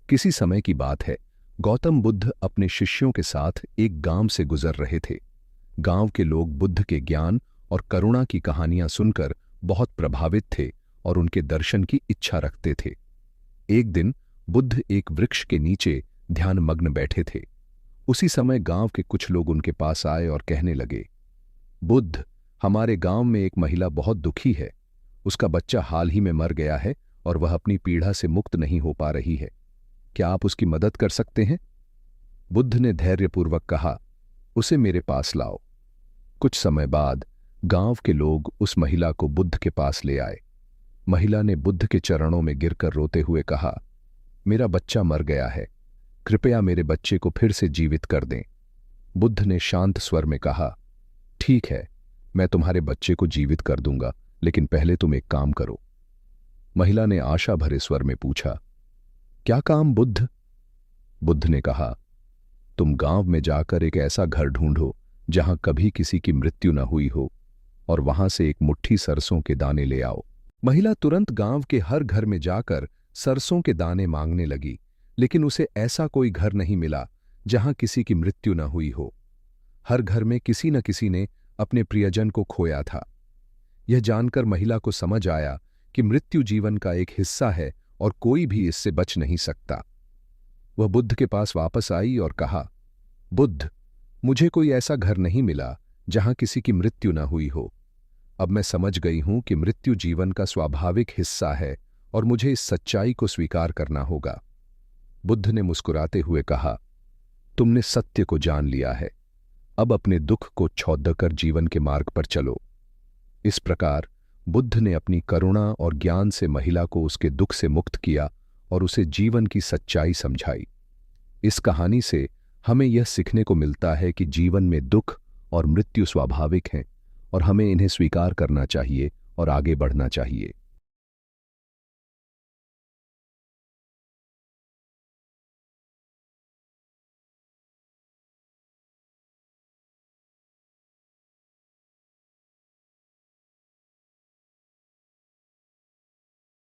किसी समय की बात है। गौतम बुद्ध अपने शिष्यों के साथ एक गांव से गुजर रहे थे। गांव के लोग बुद्ध के ज्ञान और करुणा की कहानियां सुनकर बहुत प्रभावित थे और उनके दर्शन की इच्छा रखते थे। एक दिन बुद्ध एक वृक्ष के नीचे ध्यानमग्न बैठे थे। उसी समय गांव के कुछ लोग उनके पास आए और कहने लगे, बुद्ध, हमारे गांव में एक महिला बहुत दुखी है। उसका बच्चा हाल ही में मर गया है और वह अपनी पीड़ा से मुक्त नहीं हो पा रही है। क्या आप उसकी मदद कर सकते हैं? बुद्ध ने धैर्यपूर्वक कहा, उसे मेरे पास लाओ। कुछ समय बाद गांव के लोग उस महिला को बुद्ध के पास ले आए। महिला ने बुद्ध के चरणों में गिरकर रोते हुए कहा, मेरा बच्चा मर गया है, कृपया मेरे बच्चे को फिर से जीवित कर दें। बुद्ध ने शांत स्वर में कहा, ठीक है, मैं तुम्हारे बच्चे को जीवित कर दूंगा, लेकिन पहले तुम एक काम करो। महिला ने आशा भरे स्वर में पूछा, क्या काम बुद्ध? बुद्ध ने कहा, तुम गांव में जाकर एक ऐसा घर ढूंढो जहां कभी किसी की मृत्यु न हुई हो, और वहां से एक मुट्ठी सरसों के दाने ले आओ। महिला तुरंत गांव के हर घर में जाकर सरसों के दाने मांगने लगी, लेकिन उसे ऐसा कोई घर नहीं मिला जहां किसी की मृत्यु न हुई हो। हर घर में किसी न किसी ने अपने प्रियजन को खोया था। यह जानकर महिला को समझ आया कि मृत्यु जीवन का एक हिस्सा है और कोई भी इससे बच नहीं सकता। वह बुद्ध के पास वापस आई और कहा, बुद्ध, मुझे कोई ऐसा घर नहीं मिला जहां किसी की मृत्यु न हुई हो। अब मैं समझ गई हूं कि मृत्यु जीवन का स्वाभाविक हिस्सा है और मुझे इस सच्चाई को स्वीकार करना होगा। बुद्ध ने मुस्कुराते हुए कहा, तुमने सत्य को जान लिया है। अब अपने दुख को छोड़कर जीवन के मार्ग पर चलो। इस प्रकार बुद्ध ने अपनी करुणा और ज्ञान से महिला को उसके दुख से मुक्त किया और उसे जीवन की सच्चाई समझाई। इस कहानी से हमें यह सीखने को मिलता है कि जीवन में दुख और मृत्यु स्वाभाविक हैं और हमें इन्हें स्वीकार करना चाहिए और आगे बढ़ना चाहिए।